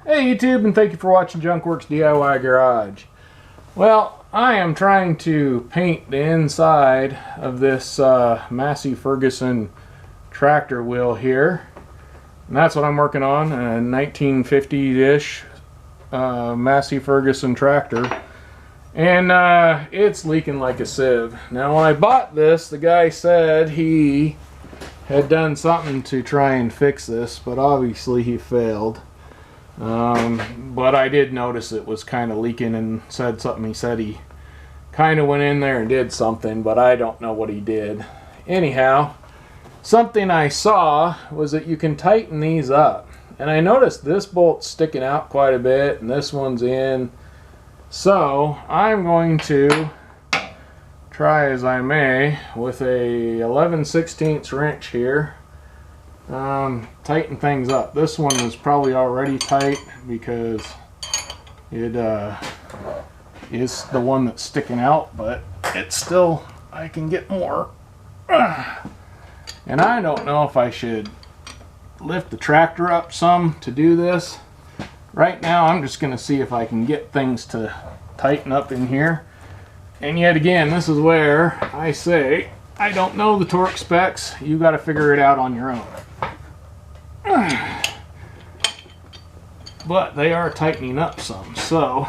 Hey YouTube, and thank you for watching Junkworks DIY Garage. Well, I am trying to paint the inside of this Massey Ferguson tractor wheel here. And that's what I'm working on, a 1950-ish Massey Ferguson tractor. And it's leaking like a sieve. Now when I bought this, the guy said he had done something to try and fix this, but obviously he failed. But I did notice it was kind of leaking and said something. He said he kind of went in there and did something, but I don't know what he did. Anyhow, something I saw was that you can tighten these up. And I noticed this bolt's sticking out quite a bit and this one's in. So I'm going to try as I may with a 11/16 wrench here. Tighten things up. This one is probably already tight because it is the one that's sticking out, but it's still, I can get more. And I don't know if I should lift the tractor up some to do this. Right now I'm just going to see if I can get things to tighten up in here. And yet again, this is where I say I don't know the torque specs. You got to figure it out on your own. But they are tightening up some, so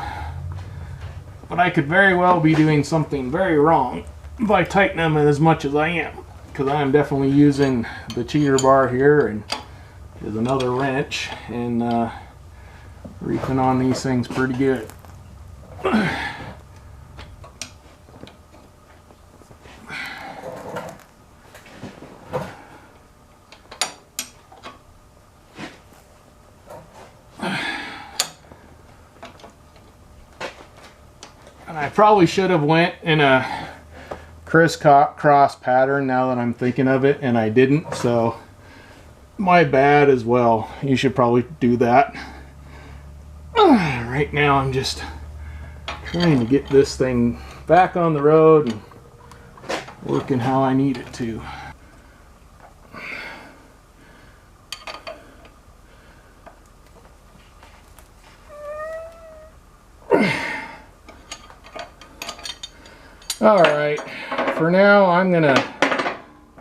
but I could very well be doing something very wrong by tightening them as much as I am, because I am definitely using the cheater bar here, and there's another wrench, and reefing on these things pretty good. And I probably should have went in a crisscross pattern now that I'm thinking of it, and I didn't, so my bad as well. You should probably do that. Right now I'm just trying to get this thing back on the road and working how I need it to. Alright, for now I'm gonna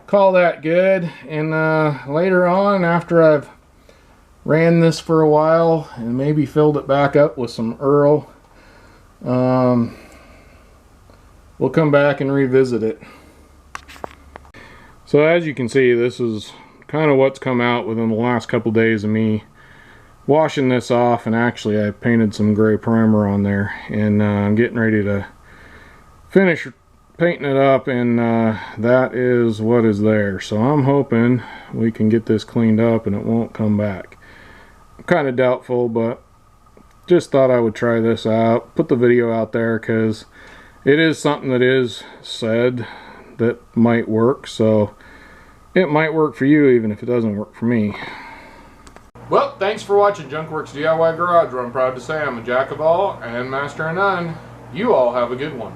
call that good, and later on, after I've ran this for a while and maybe filled it back up with some Earl, we'll come back and revisit it. So as you can see, this is kind of what's come out within the last couple days of me washing this off, and actually I painted some gray primer on there, and I'm getting ready to finish painting it up, and that is what is there. So I'm hoping we can get this cleaned up and it won't come back. I'm kind of doubtful, but just thought I would try this out, put the video out there, because it is something that is said that might work, so it might work for you even if it doesn't work for me. Well, thanks for watching Junkworks DIY Garage, where I'm proud to say I'm a jack of all and master of none. You all have a good one.